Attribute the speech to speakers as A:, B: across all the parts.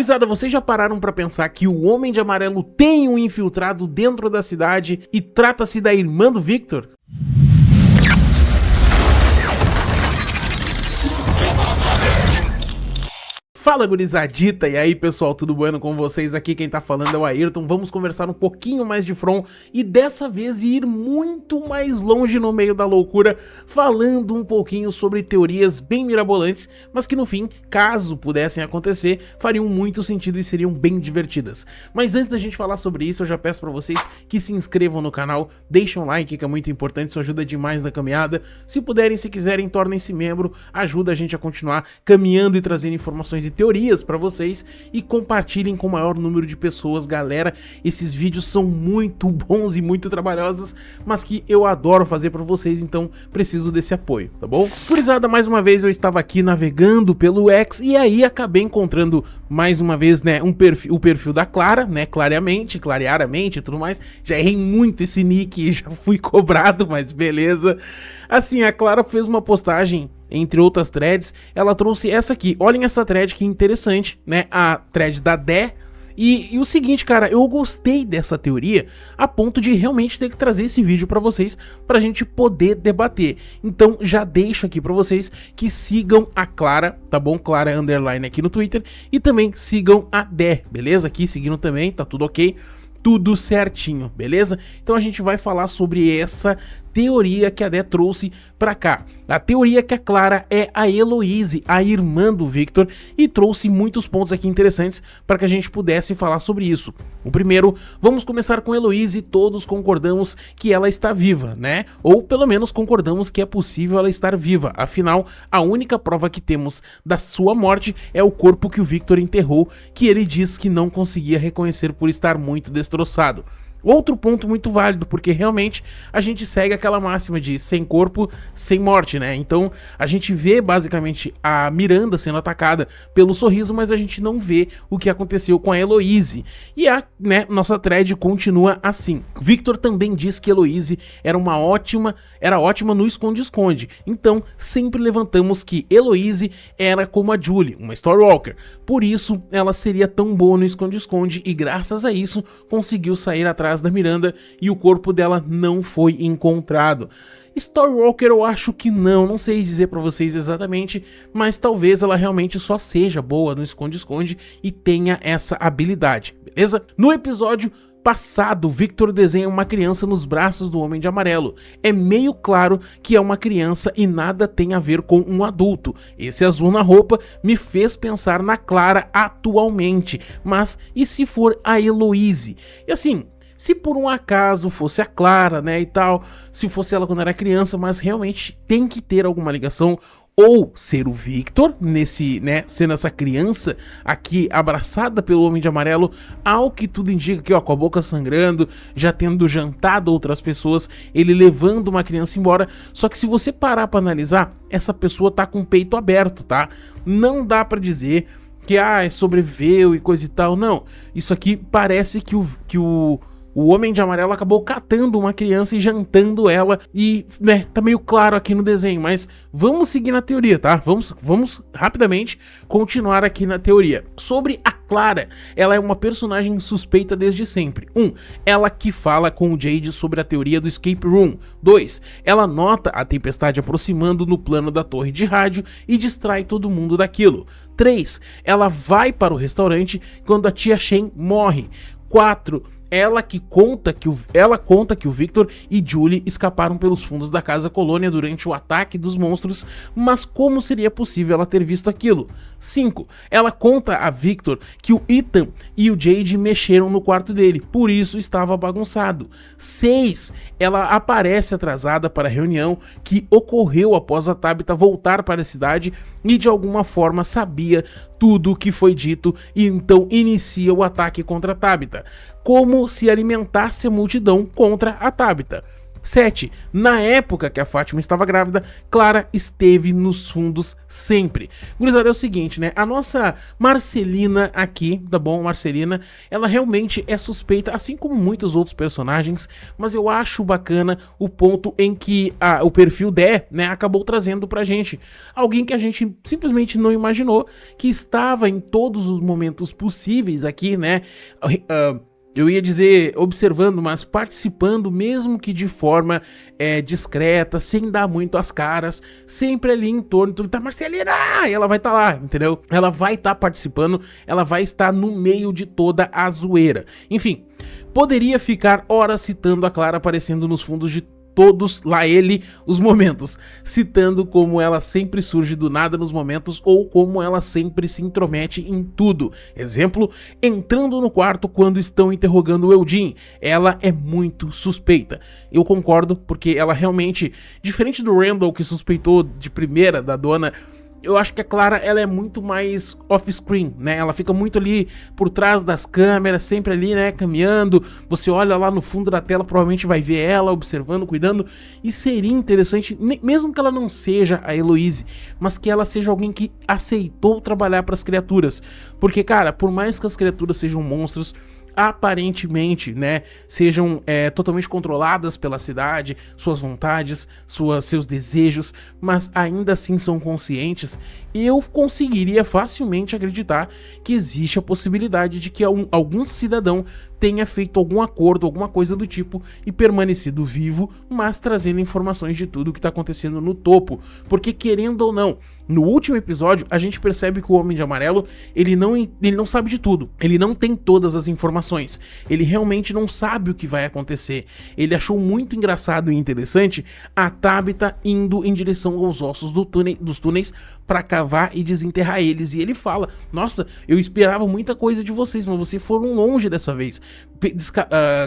A: Gurizada, vocês já pararam pra pensar que o Homem de Amarelo tem um infiltrado dentro da cidade e trata-se da irmã do Victor? Fala, gurizadita, e aí pessoal, tudo bueno com vocês? Aqui quem tá falando é o Ayrton. Vamos conversar um pouquinho mais de From e dessa vez ir muito mais longe no meio da loucura, falando um pouquinho sobre teorias bem mirabolantes, mas que no fim, caso pudessem acontecer, fariam muito sentido e seriam bem divertidas. Mas antes da gente falar sobre isso, eu já peço pra vocês que se inscrevam no canal, deixem um like que é muito importante, isso ajuda demais na caminhada. Se puderem, se quiserem, tornem-se membro, ajuda a gente a continuar caminhando e trazendo informações e teorias pra vocês, e compartilhem com o maior número de pessoas, galera. Esses vídeos são muito bons e muito trabalhosos, mas que eu adoro fazer pra vocês, então preciso desse apoio, tá bom? Gurizada, mais uma vez eu estava aqui navegando pelo X e aí acabei encontrando mais uma vez, né, o perfil da Clara, né, clareamente e tudo mais. Já errei muito esse nick e já fui cobrado, mas beleza. Assim, a Clara fez uma postagem, entre outras threads, ela trouxe essa aqui. Olhem essa thread que interessante, né? A thread da Dé. E o seguinte, cara, eu gostei dessa teoria a ponto de realmente ter que trazer esse vídeo pra vocês, pra gente poder debater. Então já deixo aqui pra vocês que sigam a Clara, tá bom? Clara underline aqui no Twitter. E também sigam a Dé, beleza? Aqui seguindo também, tá tudo ok. Tudo certinho, beleza? Então a gente vai falar sobre essa teoria que a Dé trouxe pra cá. A teoria que a Clara é a Heloise, a irmã do Victor, e trouxe muitos pontos aqui interessantes para que a gente pudesse falar sobre isso. O primeiro, vamos começar com a Heloise. Todos concordamos que ela está viva, né? Ou pelo menos concordamos que é possível ela estar viva. Afinal, a única prova que temos da sua morte é o corpo que o Victor enterrou, que ele diz que não conseguia reconhecer por estar muito destroçado. Outro ponto muito válido, porque realmente a gente segue aquela máxima de sem corpo, sem morte, né? Então a gente vê basicamente a Miranda sendo atacada pelo Sorriso, mas a gente não vê o que aconteceu com a Heloise. E a, né, nossa thread continua assim. Victor também diz que Heloise era ótima no esconde-esconde. Então sempre levantamos que Heloise era como a Julie, uma Storywalker. Por isso ela seria tão boa no esconde-esconde e graças a isso conseguiu sair atrás da Miranda e o corpo dela não foi encontrado. Storywalker eu acho que não sei dizer pra vocês exatamente, mas talvez ela realmente só seja boa no esconde-esconde e tenha essa habilidade, beleza? No episódio passado, Victor desenha uma criança nos braços do Homem de Amarelo. É meio claro que é uma criança e nada tem a ver com um adulto. Esse azul na roupa me fez pensar na Clara atualmente, mas e se for a Heloise? E assim, se por um acaso fosse a Clara, né, e tal, se fosse ela quando era criança, mas realmente tem que ter alguma ligação, ou ser o Victor, sendo essa criança aqui abraçada pelo Homem de Amarelo, ao que tudo indica aqui, ó, com a boca sangrando, já tendo jantado outras pessoas, ele levando uma criança embora. Só que se você parar pra analisar, essa pessoa tá com o peito aberto, tá? Não dá pra dizer que, sobreviveu e coisa e tal, não. Isso aqui parece que o Homem de Amarelo acabou catando uma criança e jantando ela e, né, tá meio claro aqui no desenho, mas vamos seguir na teoria, tá? Vamos rapidamente continuar aqui na teoria. Sobre a Clara, ela é uma personagem suspeita desde sempre. 1. Ela que fala com o Jade sobre a teoria do escape room. 2. Ela nota a tempestade aproximando no plano da torre de rádio e distrai todo mundo daquilo. 3. Ela vai para o restaurante quando a tia Shen morre. 4. Ela conta que o Victor e Julie escaparam pelos fundos da Casa Colônia durante o ataque dos monstros, mas como seria possível ela ter visto aquilo? 5. Ela conta a Victor que o Ethan e o Jade mexeram no quarto dele, por isso estava bagunçado. 6. Ela aparece atrasada para a reunião que ocorreu após a Tabitha voltar para a cidade e de alguma forma sabia tudo o que foi dito e então inicia o ataque contra a Tabitha, como se alimentasse a multidão contra a Tabitha. 7. Na época que a Fátima estava grávida, Clara esteve nos fundos sempre. Gurizada, é o seguinte, né? A nossa Marcelina aqui, tá bom? Marcelina, ela realmente é suspeita, assim como muitos outros personagens, mas eu acho bacana o ponto em que o perfil Dé, né, acabou trazendo pra gente. Alguém que a gente simplesmente não imaginou, que estava em todos os momentos possíveis aqui, né? Eu ia dizer observando, mas participando, mesmo que de forma discreta, sem dar muito as caras, sempre ali em torno, tá Marcelina, e ela vai estar lá, entendeu? Ela vai estar participando, ela vai estar no meio de toda a zoeira. Enfim, poderia ficar horas citando a Clara aparecendo nos fundos de todos lá os momentos, citando como ela sempre surge do nada nos momentos ou como ela sempre se intromete em tudo. Exemplo, entrando no quarto quando estão interrogando o Eudin. Ela é muito suspeita. Eu concordo, porque ela realmente, diferente do Randall que suspeitou de primeira da dona, eu acho que a Clara, ela é muito mais off-screen, né? Ela fica muito ali por trás das câmeras, sempre ali, né, caminhando. Você olha lá no fundo da tela, provavelmente vai ver ela observando, cuidando. E seria interessante, mesmo que ela não seja a Heloise, mas que ela seja alguém que aceitou trabalhar para as criaturas. Porque, cara, por mais que as criaturas sejam monstros, aparentemente, né, sejam totalmente controladas pela cidade, suas vontades, seus desejos, mas ainda assim são conscientes, eu conseguiria facilmente acreditar que existe a possibilidade de que algum cidadão tenha feito algum acordo, alguma coisa do tipo e permanecido vivo, mas trazendo informações de tudo o que está acontecendo no topo, porque querendo ou não, no último episódio a gente percebe que o Homem de Amarelo, ele não sabe de tudo, ele não tem todas as informações, ele realmente não sabe o que vai acontecer. Ele achou muito engraçado e interessante a Tabitha indo em direção aos ossos dos túneis para cavar e desenterrar eles, e ele fala: nossa, eu esperava muita coisa de vocês, mas vocês foram longe dessa vez.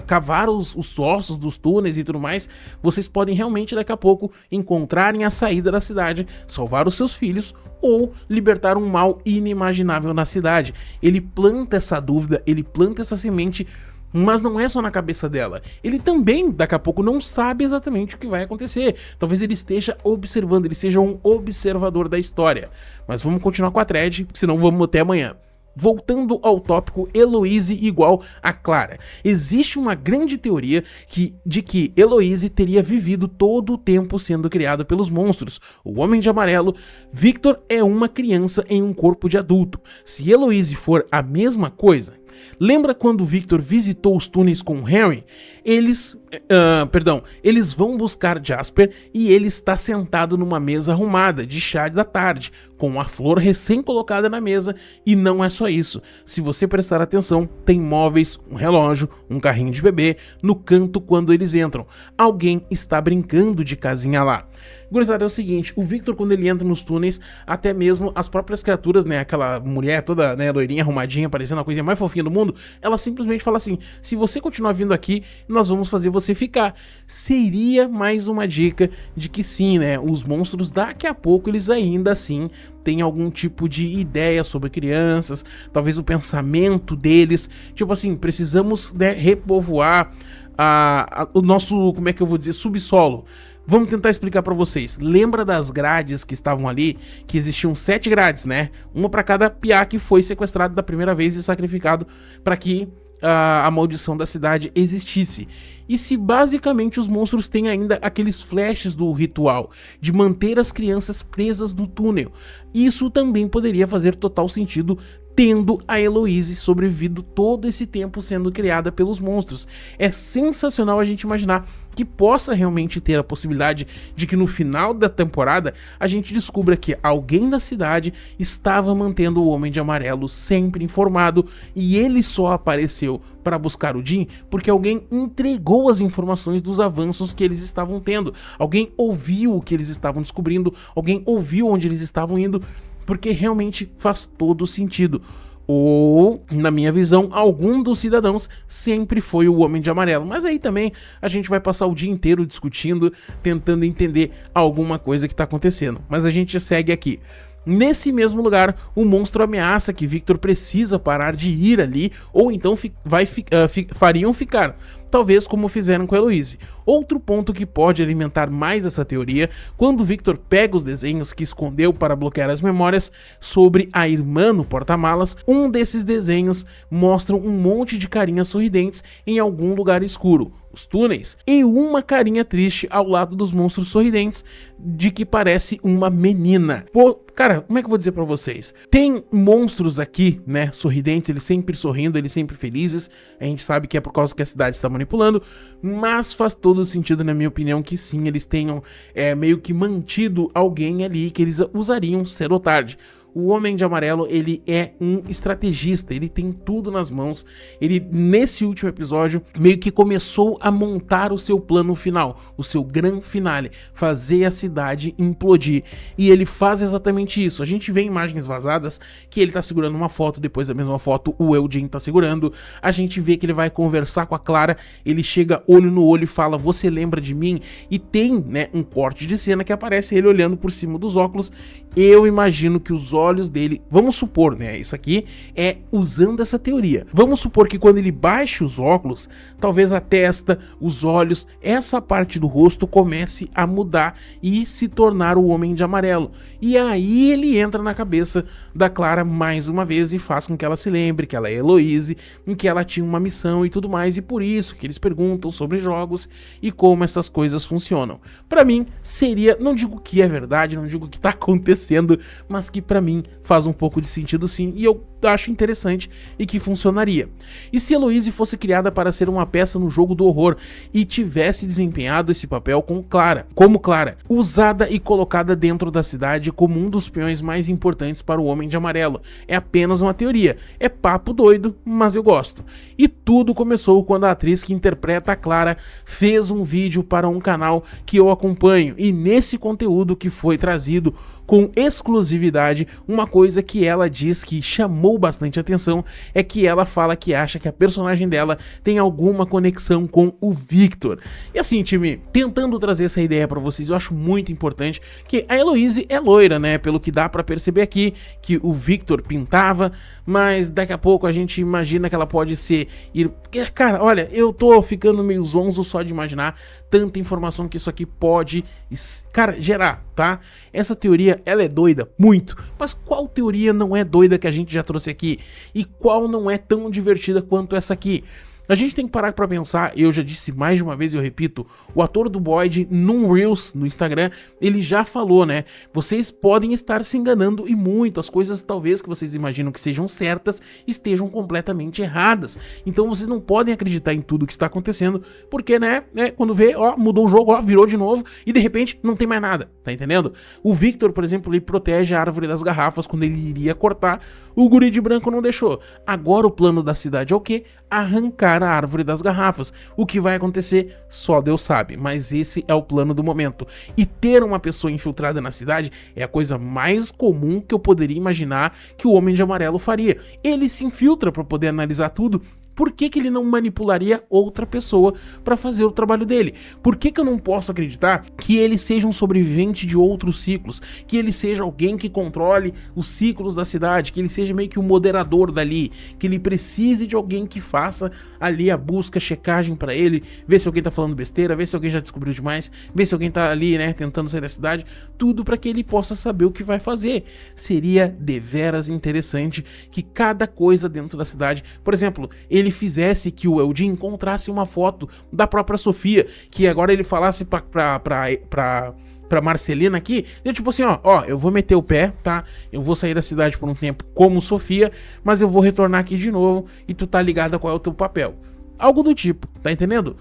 A: Cavar os ossos dos túneis e tudo mais, vocês podem realmente daqui a pouco encontrarem a saída da cidade, salvar os seus filhos ou libertar um mal inimaginável na cidade. Ele planta essa dúvida, ele planta essa semente, mas não é só na cabeça dela. Ele também, daqui a pouco, não sabe exatamente o que vai acontecer. Talvez ele esteja observando, ele seja um observador da história. Mas vamos continuar com a thread, senão vamos até amanhã. Voltando ao tópico Heloise igual a Clara, existe uma grande teoria de que Heloise teria vivido todo o tempo sendo criada pelos monstros. O Homem de Amarelo, Victor é uma criança em um corpo de adulto. Se Heloise for a mesma coisa, lembra quando Victor visitou os túneis com Harry? Eles vão buscar Jasper e ele está sentado numa mesa arrumada de chá da tarde, com a flor recém colocada na mesa, e não é só isso. Se você prestar atenção, tem móveis, um relógio, um carrinho de bebê no canto quando eles entram. Alguém está brincando de casinha lá. Gurizada, é o seguinte, o Victor, quando ele entra nos túneis, até mesmo as próprias criaturas, né, aquela mulher toda, né, loirinha, arrumadinha, parecendo a coisa mais fofinha do mundo, ela simplesmente fala assim: se você continuar vindo aqui, nós vamos fazer você ficar. Seria mais uma dica de que sim, né, os monstros daqui a pouco eles ainda assim têm algum tipo de ideia sobre crianças, talvez o pensamento deles, tipo assim, precisamos, né, repovoar o nosso, como é que eu vou dizer, subsolo. Vamos tentar explicar pra vocês. Lembra das grades que estavam ali? Que existiam 7 grades, né? Uma pra cada piá que foi sequestrado da primeira vez e sacrificado para que a maldição da cidade existisse. E se basicamente os monstros têm ainda aqueles flashes do ritual de manter as crianças presas no túnel, isso também poderia fazer total sentido tendo a Heloise sobrevivido todo esse tempo sendo criada pelos monstros. É sensacional a gente imaginar que possa realmente ter a possibilidade de que no final da temporada a gente descubra que alguém da cidade estava mantendo o Homem de Amarelo sempre informado e ele só apareceu para buscar o Jim porque alguém entregou as informações dos avanços que eles estavam tendo. Alguém ouviu o que eles estavam descobrindo, alguém ouviu onde eles estavam indo, porque realmente faz todo sentido. Ou, na minha visão, algum dos cidadãos sempre foi o Homem de Amarelo. Mas aí também a gente vai passar o dia inteiro discutindo, tentando entender alguma coisa que está acontecendo. Mas a gente segue aqui. Nesse mesmo lugar, o monstro ameaça que Victor precisa parar de ir ali, ou então fariam ficar, talvez como fizeram com a Heloise. Outro ponto que pode alimentar mais essa teoria, quando Victor pega os desenhos que escondeu para bloquear as memórias sobre a irmã no porta-malas, um desses desenhos mostra um monte de carinhas sorridentes em algum lugar escuro, os túneis, e uma carinha triste ao lado dos monstros sorridentes, de que parece uma menina. Pô, cara, como é que eu vou dizer pra vocês? Tem monstros aqui, né, sorridentes, eles sempre sorrindo, eles sempre felizes. A gente sabe que é por causa que a cidade está manipulando, mas faz todo sentido, na minha opinião, que sim, eles tenham meio que mantido alguém ali que eles usariam cedo ou tarde. O Homem de Amarelo, ele é um estrategista, ele tem tudo nas mãos. Ele, nesse último episódio, meio que começou a montar o seu plano final, o seu grande finale, fazer a cidade implodir. E ele faz exatamente isso. A gente vê imagens vazadas que ele tá segurando uma foto, depois da mesma foto o Eugene tá segurando. A gente vê que ele vai conversar com a Clara, ele chega olho no olho e fala, você lembra de mim? E tem, né, um corte de cena que aparece ele olhando por cima dos óculos. Eu imagino que os olhos dele, vamos supor, né, isso aqui é usando essa teoria, vamos supor que quando ele baixa os óculos, talvez a testa, os olhos, essa parte do rosto comece a mudar e se tornar o Homem de Amarelo, e aí ele entra na cabeça da Clara mais uma vez e faz com que ela se lembre que ela é Heloise, em que ela tinha uma missão e tudo mais, e por isso que eles perguntam sobre jogos e como essas coisas funcionam. Pra mim, seria, não digo que é verdade, não digo que tá acontecendo, mas que pra mim faz um pouco de sentido sim, e eu acho interessante e que funcionaria. E se Heloise fosse criada para ser uma peça no jogo do horror e tivesse desempenhado esse papel como Clara, usada e colocada dentro da cidade como um dos peões mais importantes para o Homem de Amarelo? É apenas uma teoria, é papo doido, mas eu gosto. E tudo começou quando a atriz que interpreta a Clara fez um vídeo para um canal que eu acompanho, e nesse conteúdo que foi trazido com exclusividade, uma coisa que ela diz que chamou bastante atenção é que ela fala que acha que a personagem dela tem alguma conexão com o Victor. E assim, time, tentando trazer essa ideia pra vocês, eu acho muito importante que a Heloise é loira, né, pelo que dá pra perceber aqui, que o Victor pintava, mas daqui a pouco a gente imagina que ela pode ser... Cara, olha, eu tô ficando meio zonzo só de imaginar tanta informação que isso aqui pode, cara, gerar, tá? Essa teoria, ela é doida, muito, mas qual teoria não é doida que a gente já trouxe aqui? E qual não é tão divertida quanto essa aqui? A gente tem que parar pra pensar, eu já disse mais de uma vez e eu repito, o ator do Boyd, num Reels no Instagram, ele já falou, né, vocês podem estar se enganando e muito, as coisas talvez que vocês imaginam que sejam certas, estejam completamente erradas, então vocês não podem acreditar em tudo que está acontecendo, porque, né, quando vê, ó, mudou o jogo, ó, virou de novo, e de repente não tem mais nada, tá entendendo? O Victor, por exemplo, ele protege a árvore das garrafas quando ele iria cortar, o guri de branco não deixou. Agora o plano da cidade é o quê? Arrancar a árvore das garrafas. O que vai acontecer, só Deus sabe, mas esse é o plano do momento. E ter uma pessoa infiltrada na cidade é a coisa mais comum que eu poderia imaginar que o Homem de Amarelo faria. Ele se infiltra para poder analisar tudo. Por que que ele não manipularia outra pessoa para fazer o trabalho dele? Por que que eu não posso acreditar que ele seja um sobrevivente de outros ciclos? Que ele seja alguém que controle os ciclos da cidade? Que ele seja meio que o moderador dali? Que ele precise de alguém que faça ali a busca, a checagem para ele? Ver se alguém tá falando besteira, ver se alguém já descobriu demais, ver se alguém tá ali, né, tentando sair da cidade. Tudo para que ele possa saber o que vai fazer. Seria deveras interessante que cada coisa dentro da cidade, por exemplo, ele fizesse que o Eugene encontrasse uma foto da própria Sofia, que agora ele falasse pra Marcelina aqui, eu tipo assim, ó, eu vou meter o pé, tá? Eu vou sair da cidade por um tempo como Sofia, mas eu vou retornar aqui de novo e tu tá ligada qual é o teu papel. Algo do tipo, tá entendendo?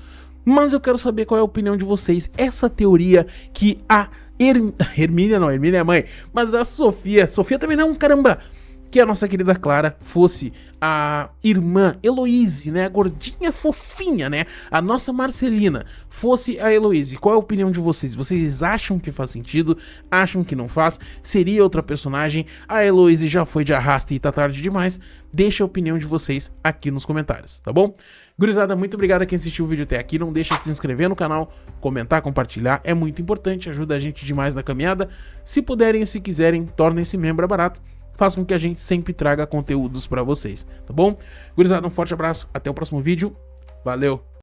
A: Mas eu quero saber qual é a opinião de vocês. Essa teoria que a Hermínia é a mãe, mas a Sofia também não, caramba! Que a nossa querida Clara fosse a irmã Heloise, né, a gordinha fofinha, né, a nossa Marcelina, fosse a Heloise. Qual é a opinião de vocês? Vocês acham que faz sentido? Acham que não faz? Seria outra personagem? A Heloise já foi de arrasto e tá tarde demais? Deixa a opinião de vocês aqui nos comentários, tá bom? Gurizada, muito obrigado a quem assistiu o vídeo até aqui. Não deixa de se inscrever no canal, comentar, compartilhar, é muito importante, ajuda a gente demais na caminhada. Se puderem e se quiserem, tornem-se membro, é barato. Faça com que a gente sempre traga conteúdos pra vocês, tá bom? Gurizada, um forte abraço, até o próximo vídeo, valeu!